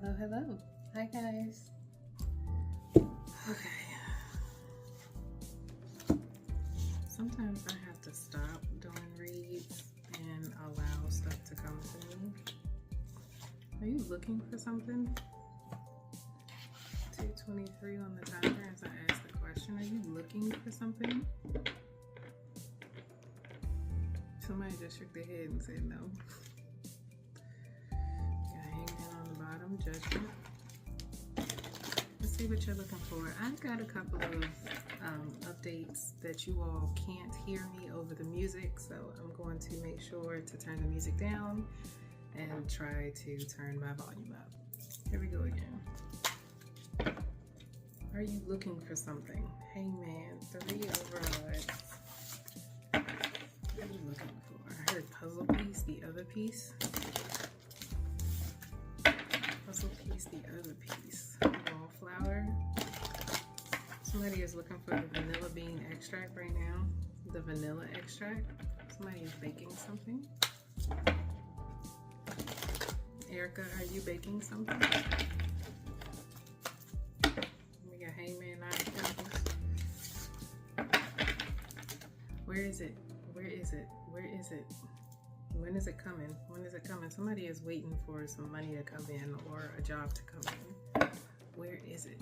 Hello, hello. Hi, guys. Okay. Sometimes I have to stop doing reads and allow stuff to come to me. Are you looking for something? 2:23 on the timer as I ask the question. Are you looking for something? Somebody just shook their head and said no. Got hangman on the bottom, judgment. Let's see what you're looking for. I've got a couple of updates that you all can't hear me over the music, so I'm going to make sure to turn the music down and try to turn my volume up. Here we go again. Are you looking for something? Hangman, 3 overrides. What are you looking for? I heard puzzle piece, the other piece. Puzzle piece, the other piece. Wallflower. Somebody is looking for the vanilla bean extract right now. The vanilla extract. Somebody is baking something. Erica, are you baking something? We got hangman, 9 of pentacles. Where is it? Where is it? Where is it? When is it coming? When is it coming? Somebody is waiting for some money to come in or a job to come in. Where is it?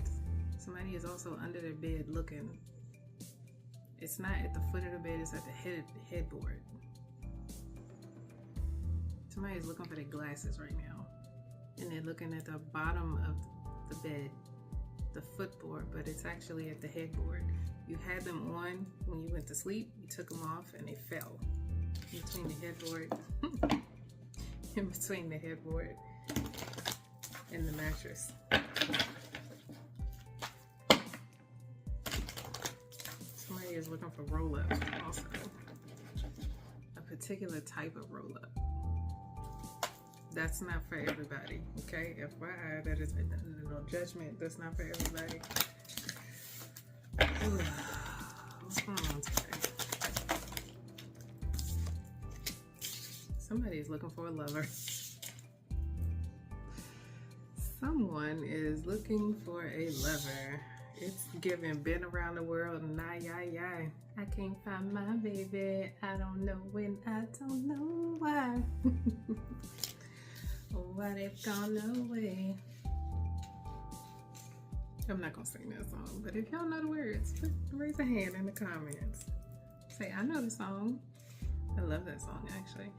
Somebody is also under their bed looking. It's not at the foot of the bed, it's at the headboard. Somebody is looking for their glasses right now. And they're looking at the bottom of the bed, the footboard, but it's actually at the headboard. You had them on when you went to sleep, you took them off and they fell in between the headboard, in between the headboard and the mattress. Somebody is looking for roll-ups also. A particular type of roll-up. That's not for everybody, okay? FYI, that is no judgment. That's not for everybody. Ooh, what's going on today? Somebody is looking for a lover. Someone is looking for a lover. It's giving been around the world and I can't find my baby. I don't know when, I don't know why. Why they've gone away. I'm not gonna sing that song, but if y'all know the words, raise a hand in the comments. Say, I know the song. I love that song actually.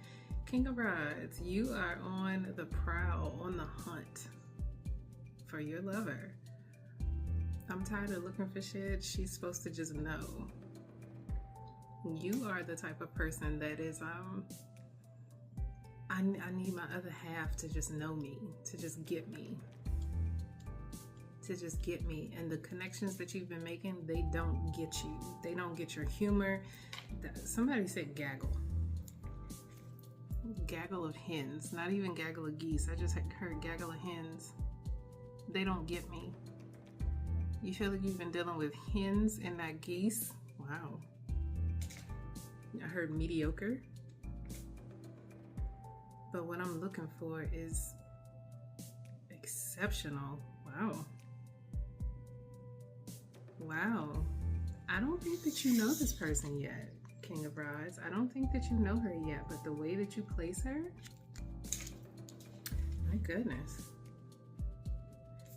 King of Rods, you are on the prowl, on the hunt for your lover. I'm tired of looking for shit. She's supposed to just know. You are the type of person that is, I need my other half to just know me, to just get me. To just get me. And the connections that you've been making, they don't get you. They don't get your humor. Somebody said gaggle. Gaggle of hens. Not even gaggle of geese. I just heard gaggle of hens. They don't get me. You feel like you've been dealing with hens and not geese? Wow. I heard mediocre. But what I'm looking for is exceptional. Wow. Wow. I don't think that you know this person yet, King of Rods. I don't think that you know her yet, but the way that you place her, my goodness.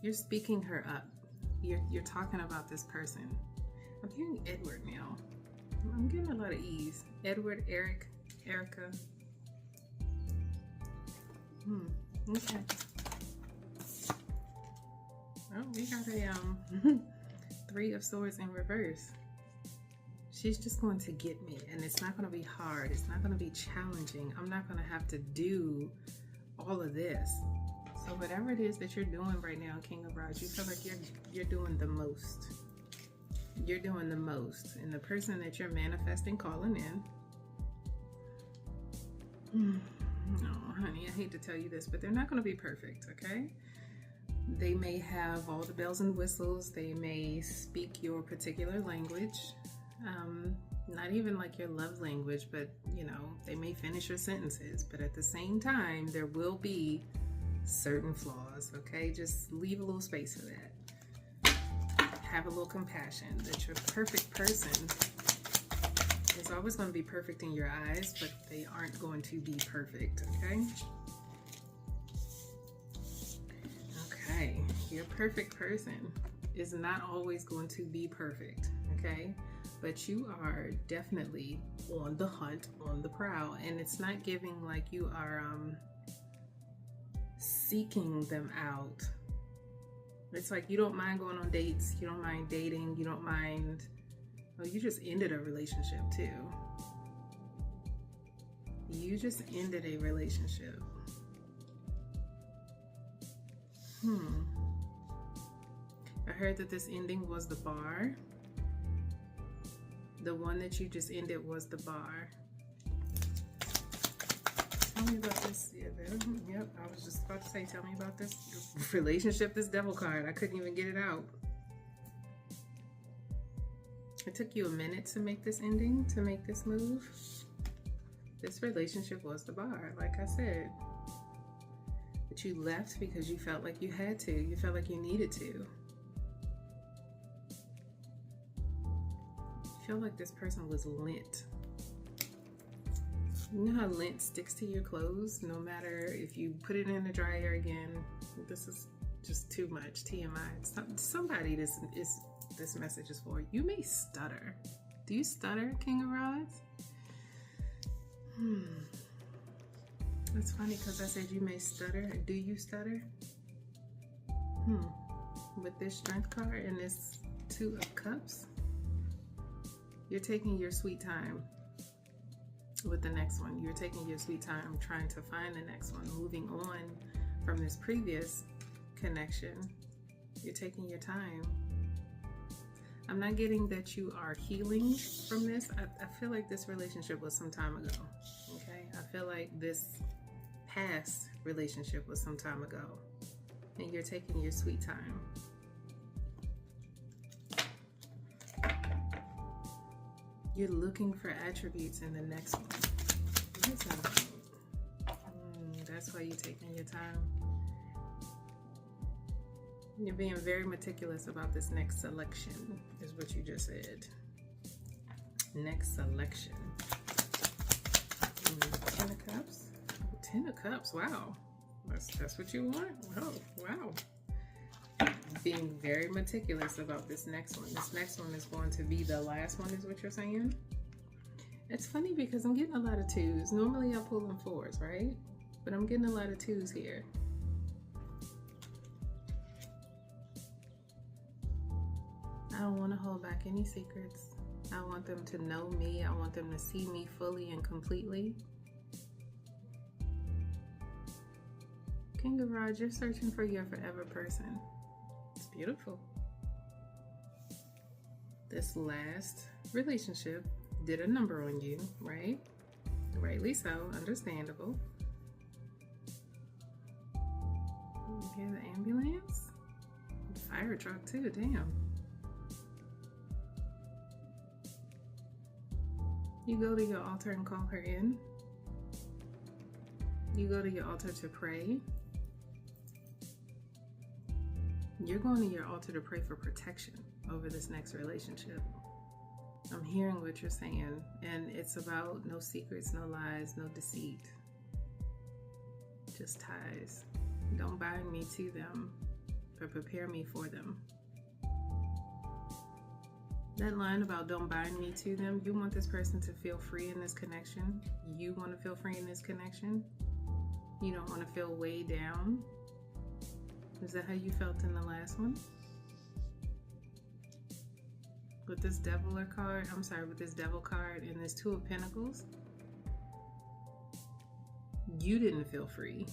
You're speaking her up. You're talking about this person. I'm hearing Edward now. I'm getting a lot of E's. Edward, Eric, Erica. Okay. Oh, we got a 3 of Swords in reverse. She's just going to get me, and it's not going to be hard. It's not going to be challenging. I'm not going to have to do all of this. So whatever it is that you're doing right now, King of Rods, you feel like you're doing the most. You're doing the most, and the person that you're manifesting calling in. Oh, honey, I hate to tell you this, but they're not going to be perfect, okay? They may have all the bells and whistles. They may speak your particular language. Not even like your love language, but, you know, they may finish your sentences. But at the same time, there will be certain flaws, okay? Just leave a little space for that. Have a little compassion that your perfect person is always going to be perfect in your eyes, but they aren't going to be perfect, okay? Okay, your perfect person is not always going to be perfect, okay? But you are definitely on the hunt, on the prowl, and it's not giving like you are seeking them out. It's like you don't mind going on dates, you don't mind dating, you don't mind, oh, you just ended a relationship too. You just ended a relationship. I heard that this ending was the bar. The one that you just ended was the bar. Tell me about this. Yep, I was just about to say, tell me about this relationship, this devil card. I couldn't even get it out. It took you a minute to make this ending, to make this move. This relationship was the bar, like I said. But you left because you felt like you had to. You felt like you needed to. I feel like this person was lint. You know how lint sticks to your clothes no matter if you put it in the dryer again? This is just too much TMI. Somebody this message is for. You may stutter. Do you stutter, King of Rods? That's funny because I said you may stutter. Do you stutter? With this Strength card and this Two of Cups, you're taking your sweet time with the next one. You're taking your sweet time trying to find the next one. Moving on from this previous connection, you're taking your time. I'm not getting that you are healing from this. I feel like this relationship was some time ago. Okay, I feel like this past relationship was some time ago, and you're taking your sweet time. You're looking for attributes in the next one. What is that? That's why you're taking your time. You're being very meticulous about this next selection, is what you just said. Next selection. 10 of Cups. 10 of Cups. Wow. That's what you want? Oh, wow. Being very meticulous about this next one. This next one is going to be the last one, is what you're saying? It's funny because I'm getting a lot of 2s. Normally I pull in 4s, right? But I'm getting a lot of 2s here. I don't want to hold back any secrets. I want them to know me. I want them to see me fully and completely. King of Rods, you're searching for your forever person. It's beautiful. This last relationship did a number on you, right? Rightly so, understandable. You hear the ambulance? The fire truck too, damn. You go to your altar and call her in. You go to your altar to pray. You're going to your altar to pray for protection over this next relationship. I'm hearing what you're saying, and it's about no secrets, no lies, no deceit. Just ties. Don't bind me to them, but prepare me for them. That line about don't bind me to them, you want this person to feel free in this connection. You want to feel free in this connection. You don't want to feel weighed down. Is that how you felt in the last one? With this devil card, with this devil card and this Two of Pentacles, you didn't feel free.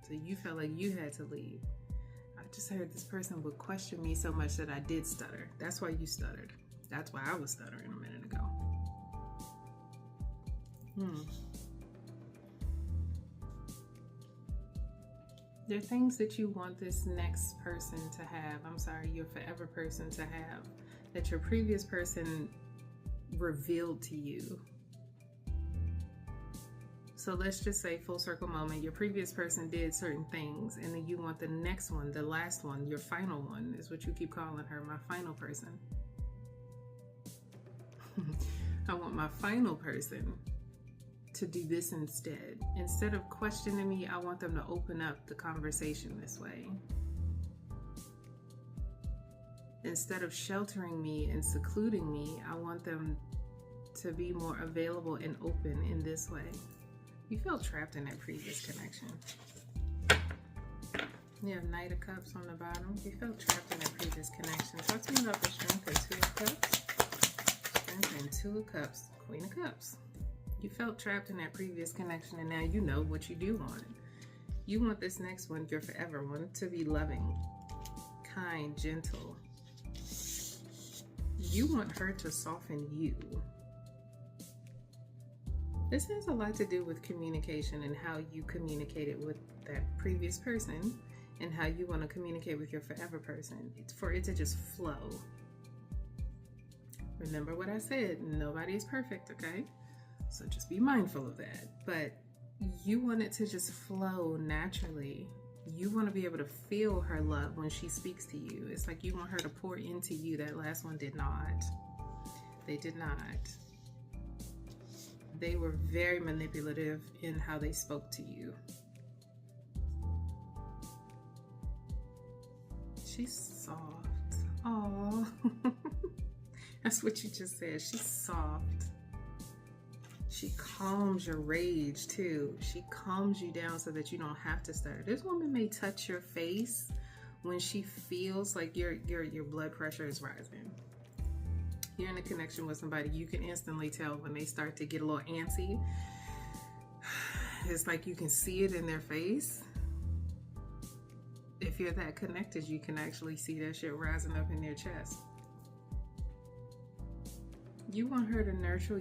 So you felt like you had to leave. I just heard this person would question me so much that I did stutter. That's why you stuttered. That's why I was stuttering a minute ago. There are things that you want this next person to have. Your forever person to have, that your previous person revealed to you. So let's just say, full circle moment, your previous person did certain things, and then you want the next one, the last one, your final one is what you keep calling her, my final person. I want my final person to do this instead. Instead of questioning me, I want them to open up the conversation this way. Instead of sheltering me and secluding me, I want them to be more available and open in this way. You felt trapped in that previous connection. You have Knight of Cups on the bottom. You felt trapped in that previous connection. Talk to me about the Strength and Two of Cups. Strength and Two of Cups. Queen of Cups. You felt trapped in that previous connection, and now you know what you do want. You want this next one, your forever one, to be loving, kind, gentle. You want her to soften you. This has a lot to do with communication and how you communicated with that previous person and how you want to communicate with your forever person. It's for it to just flow. Remember what I said, nobody is perfect, okay? So just be mindful of that. But you want it to just flow naturally. You want to be able to feel her love when she speaks to you. It's like you want her to pour into you. That last one did not. They did not. They were very manipulative in how they spoke to you. She's soft. Aww. That's what you just said. She's soft. She calms your rage too. She calms you down so that you don't have to stutter. This woman may touch your face when she feels like your blood pressure is rising. You're in a connection with somebody, you can instantly tell when they start to get a little antsy. It's like you can see it in their face. If you're that connected, you can actually see that shit rising up in their chest. You want her to nurture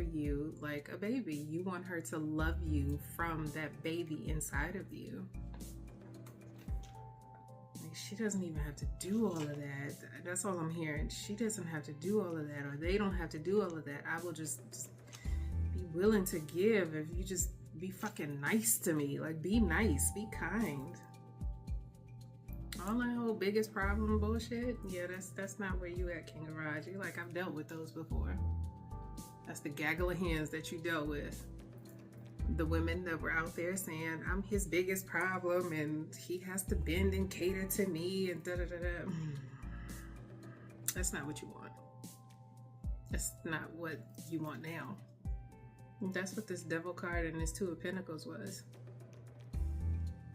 you like a baby. You want her to love you from that baby inside of you. Like, she doesn't even have to do all of that. That's all I'm hearing. She doesn't have to do all of that, or they don't have to do all of that. I will just be willing to give if you just be fucking nice to me. Like, be nice, be kind. All that whole biggest problem bullshit, yeah, that's not where you at, King of Rods. You're like, I've dealt with those before. That's the gaggle of hens that you dealt with. The women that were out there saying, I'm his biggest problem and he has to bend and cater to me and da-da-da-da. That's not what you want. That's not what you want now. That's what this Devil card and this Two of Pentacles was.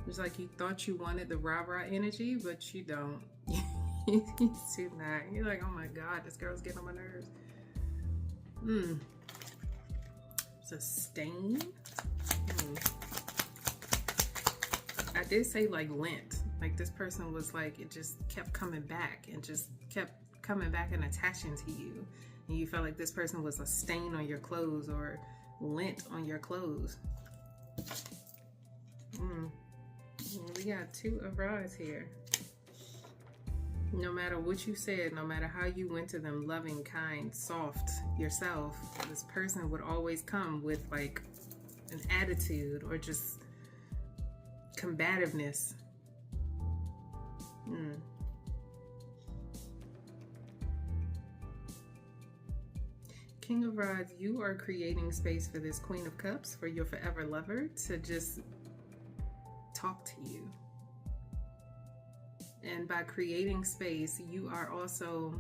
It's like you thought you wanted the rah-rah energy, but you don't. You do not. You're like, oh my God, this girl's getting on my nerves. It's a stain. I did say like lint. Like this person was like, it just kept coming back and just kept coming back and attaching to you. And you felt like this person was a stain on your clothes or lint on your clothes. We got Two of Rods here. No matter what you said, no matter how you went to them, loving, kind, soft, yourself, this person would always come with like an attitude or just combativeness. King of Rods, you are creating space for this Queen of Cups, for your forever lover to just talk to you. And by creating space, you are also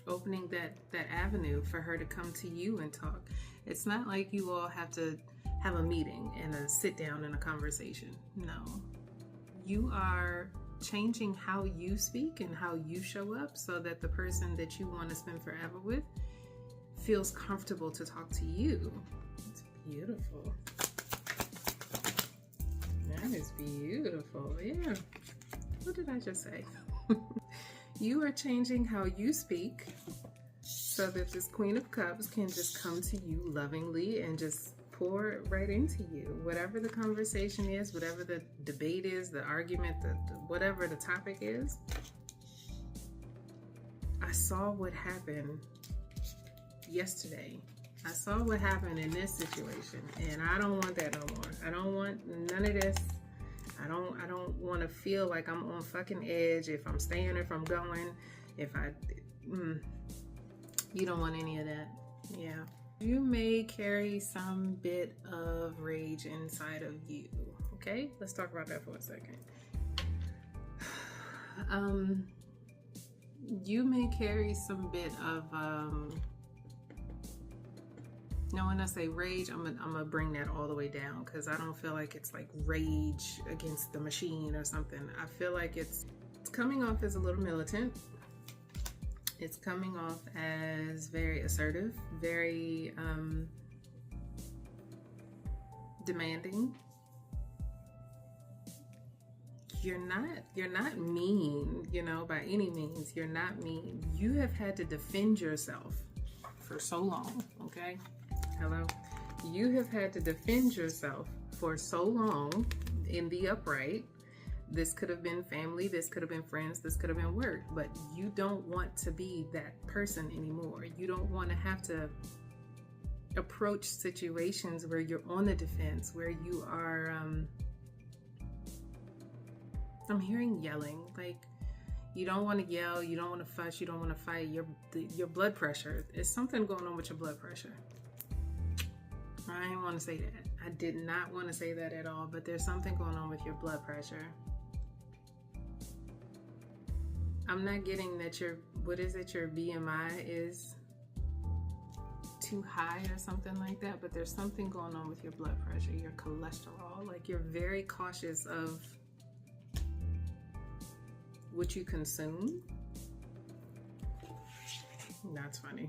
opening that avenue for her to come to you and talk. It's not like you all have to have a meeting and a sit down and a conversation. No. You are changing how you speak and how you show up so that the person that you want to spend forever with feels comfortable to talk to you. It's beautiful. That is beautiful. Yeah. What did I just say? You are changing how you speak so that this Queen of Cups can just come to you lovingly and just pour right into you. Whatever the conversation is, whatever the debate is, the argument, whatever the topic is. I saw what happened yesterday. I saw what happened in this situation, and I don't want that no more. I don't want none of this. I don't want to feel like I'm on fucking edge if I'm staying or if I'm going. You don't want any of that. Yeah. You may carry some bit of rage inside of you. Okay, let's talk about that for a second. You may carry some bit of now when I say rage, I'm gonna bring that all the way down, because I don't feel like it's like rage against the machine or something. I feel like it's coming off as a little militant. It's coming off as very assertive, very demanding. You're not mean, you know, by any means. You're not mean. You have had to defend yourself for so long, okay? Hello? You have had to defend yourself for so long in the upright. This could have been family, this could have been friends, this could have been work, but you don't want to be that person anymore. You don't want to have to approach situations where you're on the defense, where you are, I'm hearing yelling, like you don't want to yell, you don't want to fuss, you don't want to fight. Your blood pressure, there's something going on with your blood pressure. I didn't want to say that. I did not want to say that at all, but there's something going on with your blood pressure. I'm not getting that your BMI is too high or something like that, but there's something going on with your blood pressure, your cholesterol. Like you're very cautious of what you consume. That's funny.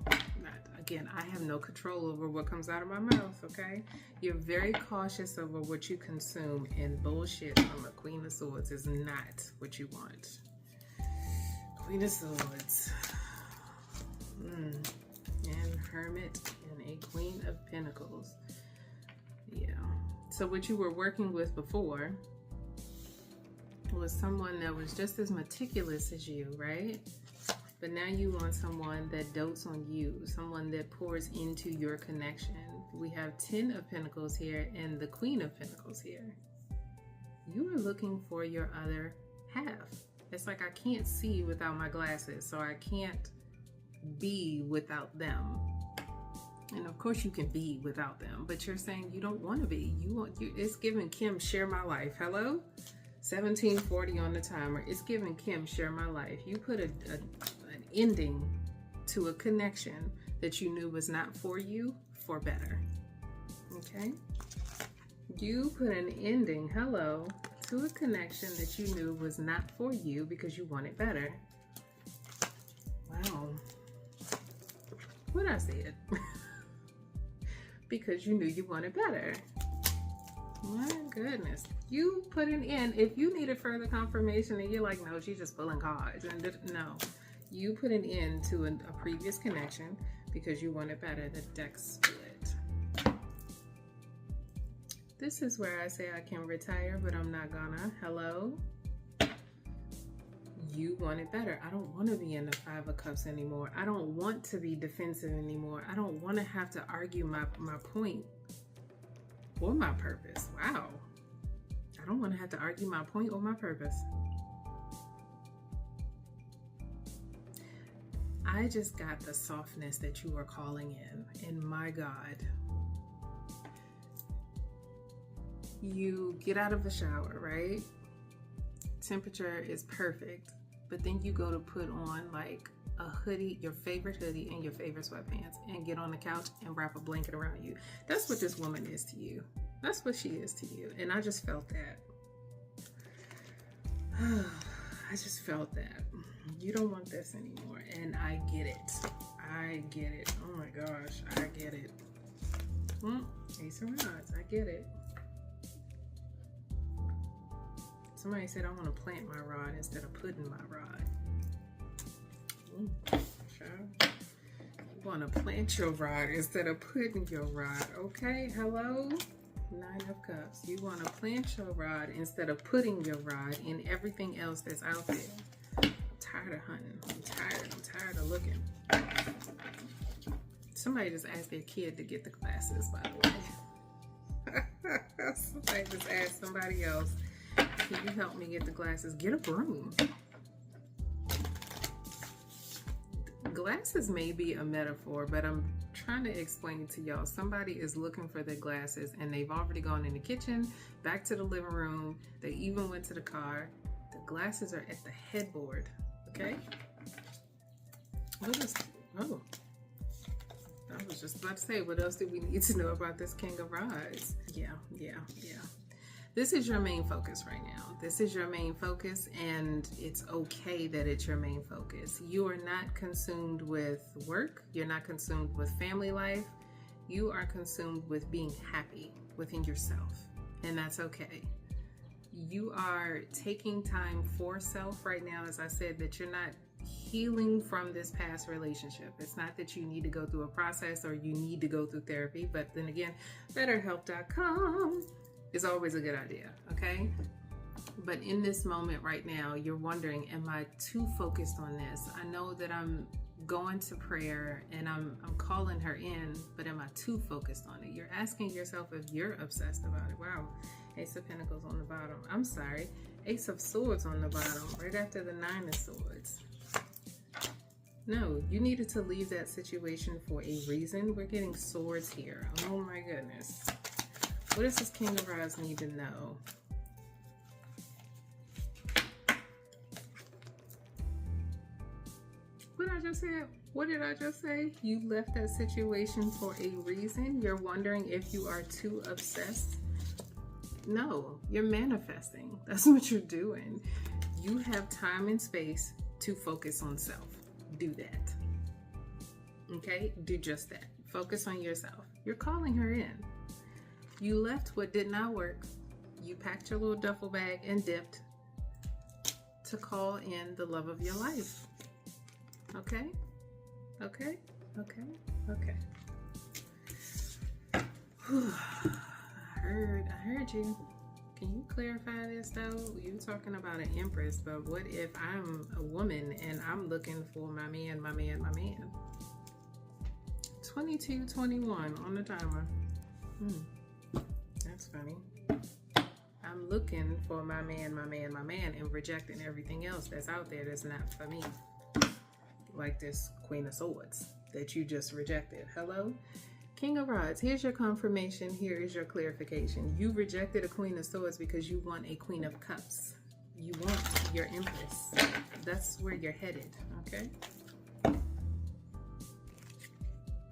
Again, I have no control over what comes out of my mouth, okay? You're very cautious over what you consume, and bullshit from a Queen of Swords is not what you want. Queen of Swords. And Hermit and a Queen of Pentacles. Yeah. So what you were working with before was someone that was just as meticulous as you, right? But now you want someone that dotes on you, someone that pours into your connection. We have 10 of Pentacles here and the Queen of Pentacles here. You are looking for your other half. It's like I can't see without my glasses, so I can't be without them. And of course you can be without them, but you're saying you don't want to be. It's giving Kim share my life. Hello? 1740 on the timer. It's giving Kim share my life. You put an ending to a connection that you knew was not for you for better. Okay? You put an ending, hello, to a connection that you knew was not for you because you wanted better. Wow. What I said. Because you knew you wanted better. My goodness. You put an end. If you needed further confirmation and you're like, no, she's just pulling cards. And no. You put an end to a previous connection because you wanted better. The deck split. This is where I say I can retire, but I'm not gonna. Hello? You wanted better. I don't want to be in the Five of Cups anymore. I don't want to be defensive anymore. I don't want to have to argue my point or my purpose. Wow. I don't want to have to argue my point or my purpose. I just got the softness that you are calling in. And my God. You get out of the shower, right? Temperature is perfect. But then you go to put on like a hoodie, your favorite hoodie and your favorite sweatpants, and get on the couch and wrap a blanket around you. That's what this woman is to you. That's what she is to you. And I just felt that. I just felt that. You don't want this anymore. And I get it. I get it. Oh my gosh. I get it. Ace of Rods. I get it. Somebody said I want to plant my rod instead of putting my rod. Sure. You want to plant your rod instead of putting your rod. Okay, hello? Nine of Cups. You want to plant your rod instead of putting your rod in everything else that's out there. I'm tired of hunting. I'm tired of looking. Somebody just asked their kid to get the glasses, by the way. Somebody just asked somebody else, can you help me get the glasses? Get a broom. Glasses may be a metaphor, but I'm trying to explain it to y'all. Somebody is looking for their glasses and they've already gone in the kitchen, back to the living room. They even went to the car. The glasses are at the headboard, okay? What is, oh, I was just about to say, what else do we need to know about this King of Rods? Yeah. This is your main focus right now. This is your main focus, and it's okay that it's your main focus. You are not consumed with work. You're not consumed with family life. You are consumed with being happy within yourself, and that's okay. You are taking time for self right now. As I said, that you're not healing from this past relationship. It's not that you need to go through a process or you need to go through therapy, but then again, betterhelp.com is always a good idea, okay? But in this moment right now, you're wondering, am I too focused on this? I know that I'm going to prayer and I'm calling her in, but am I too focused on it? You're asking yourself if you're obsessed about it. Wow, Ace of Pentacles on the bottom. I'm sorry, Ace of Swords on the bottom, right after the Nine of Swords. No, you needed to leave that situation for a reason. We're getting swords here. Oh my goodness. What does this King of Rods need to know? What I just said? What did I just say? You left that situation for a reason. You're wondering if you are too obsessed. No, you're manifesting. That's what you're doing. You have time and space to focus on self. Do that. Okay? Do just that. Focus on yourself. You're calling her in. You left what did not work. You packed your little duffel bag and dipped to call in the love of your life. Okay? Okay? Okay? Okay. I heard you. Can you clarify this though? You talking about an empress, but what if I'm a woman and I'm looking for my man? 2221 on the timer. That's funny. I'm looking for my man, and rejecting everything else that's out there that's not for me. Like this Queen of Swords that you just rejected. Hello? King of Rods, here's your confirmation. Here is your clarification. You rejected a Queen of Swords because you want a Queen of Cups. You want your Empress. That's where you're headed, okay?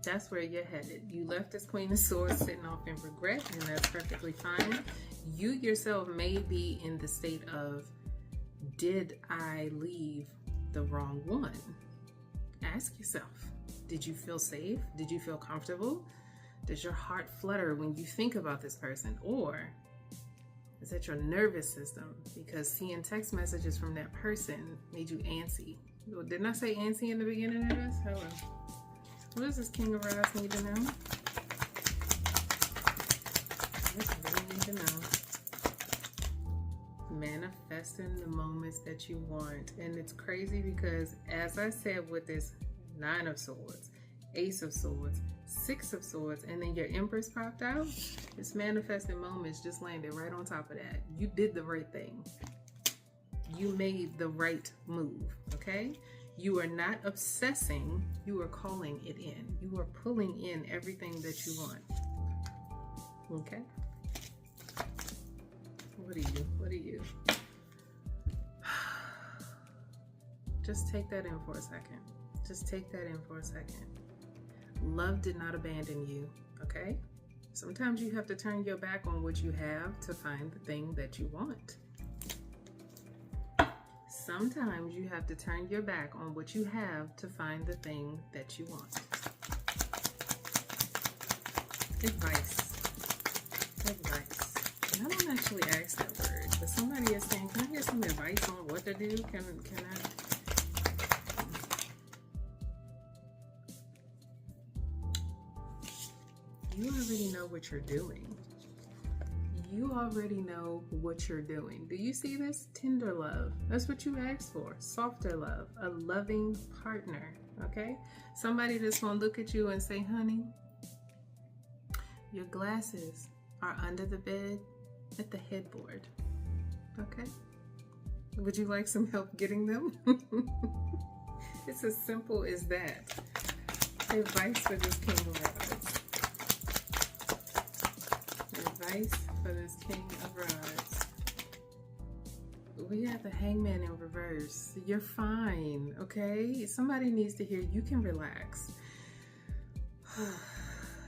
That's where you're headed. You left this Queen of Swords sitting off in regret, and that's perfectly fine. You yourself may be in the state of, did I leave the wrong one? Ask yourself, did you feel safe? Did you feel comfortable? Does your heart flutter when you think about this person? Or is that your nervous system? Because seeing text messages from that person made you antsy. Didn't I say antsy in the beginning of this? Hello. What does this King of Rods need to know? What do you need to know? Manifesting the moments that you want. And it's crazy because, as I said, with this Nine of Swords, Ace of Swords, Six of Swords, and then your Empress popped out, this manifesting moments just landed right on top of that. You did the right thing. You made the right move, okay? You are not obsessing, you are calling it in. You are pulling in everything that you want, okay? What are you? Just take that in for a second. Just take that in for a second. Love did not abandon you, okay? Sometimes you have to turn your back on what you have to find the thing that you want. Sometimes you have to turn your back on what you have to find the thing that you want. Advice. And I don't actually ask that word, but somebody is saying, can I get some advice on what to do? Can I? You already know what you're doing. You already know what you're doing. Do you see this? Tender love. That's what you asked for. Softer love. A loving partner. okay? Somebody that's gonna look at you and say, honey, your glasses are under the bed at the headboard, okay? Would you like some help getting them? It's as simple as that. Advice for this King of Rods. Advice for this King of Rods. We have the Hangman in reverse. You're fine, okay? Somebody needs to hear you can relax.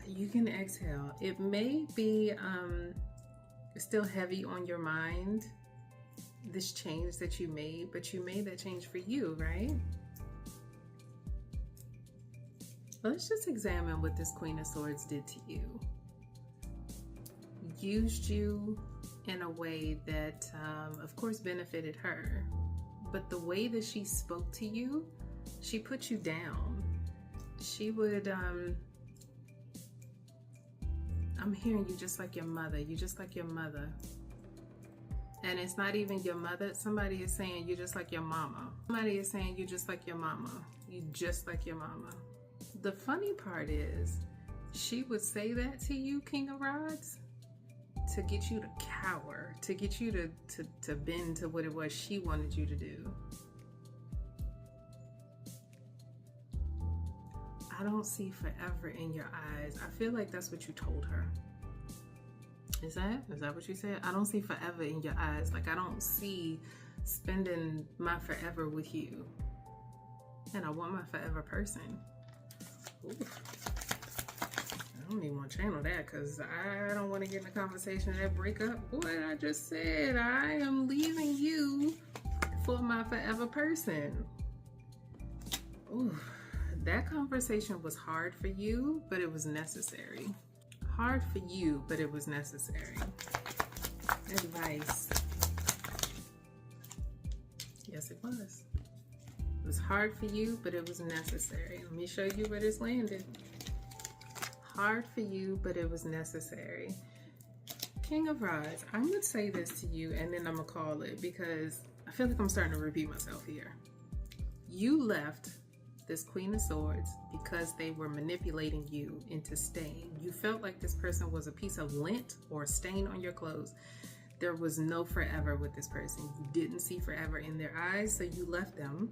You can exhale. It may be still heavy on your mind, this change that you made, but you made that change for you, right? Let's just examine what this Queen of Swords did to you. Used you in a way that, of course, benefited her. But the way that she spoke to you, she put you down. She would, I'm hearing you just like your mother. You just like your mother. And it's not even your mother. Somebody is saying you just like your mama. Somebody is saying you just like your mama. You just like your mama. The funny part is, she would say that to you, King of Rods, to get you to cower, to get you to bend to what it was she wanted you to do. I don't see forever in your eyes. I feel like that's what you told her. Is that what you said? I don't see forever in your eyes. Like, I don't see spending my forever with you. And I want my forever person. Ooh. I don't even want to channel that because I don't want to get in a conversation that break up what I just said. I am leaving you for my forever person. Ooh, that conversation was hard for you, but it was necessary. Hard for you, but it was necessary. Advice. Yes, it was. It was hard for you, but it was necessary. Let me show you where this landed. Hard for you, but it was necessary. King of Rods, I'm going to say this to you, and then I'm going to call it, because I feel like I'm starting to repeat myself here. You left this Queen of Swords because they were manipulating you into staying. You felt like this person was a piece of lint or a stain on your clothes. There was no forever with this person. You didn't see forever in their eyes, so you left them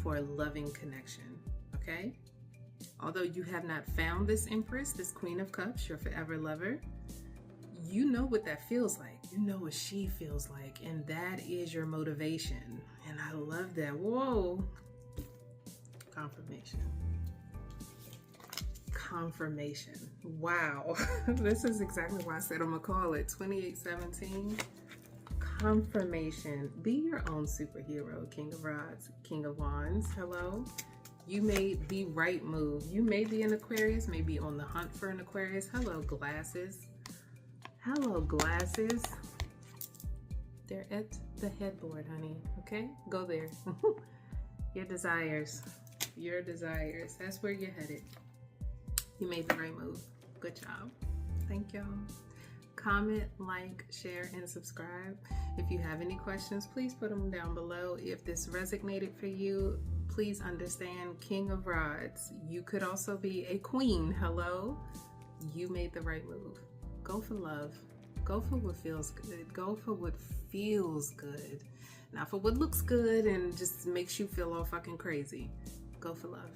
for a loving connection, okay? Although you have not found this Empress, this Queen of Cups, your forever lover, you know what that feels like. You know what she feels like, and that is your motivation. And I love that. Whoa. Confirmation. Confirmation. Wow. This is exactly why I said I'm gonna call it 2817. Confirmation. Be your own superhero, King of Rods, King of Wands. Hello. You made the right move. You may be an Aquarius, may be on the hunt for an Aquarius. Hello, glasses. Hello, glasses. They're at the headboard, honey. Okay? Go there. Your desires. Your desires. That's where you're headed. You made the right move. Good job. Thank y'all. Comment, like, share, and subscribe. If you have any questions, please put them down below. If this resonated for you, please understand, King of Rods, you could also be a queen. Hello? You made the right move. Go for love. Go for what feels good. Go for what feels good. Not for what looks good and just makes you feel all fucking crazy. Go for love.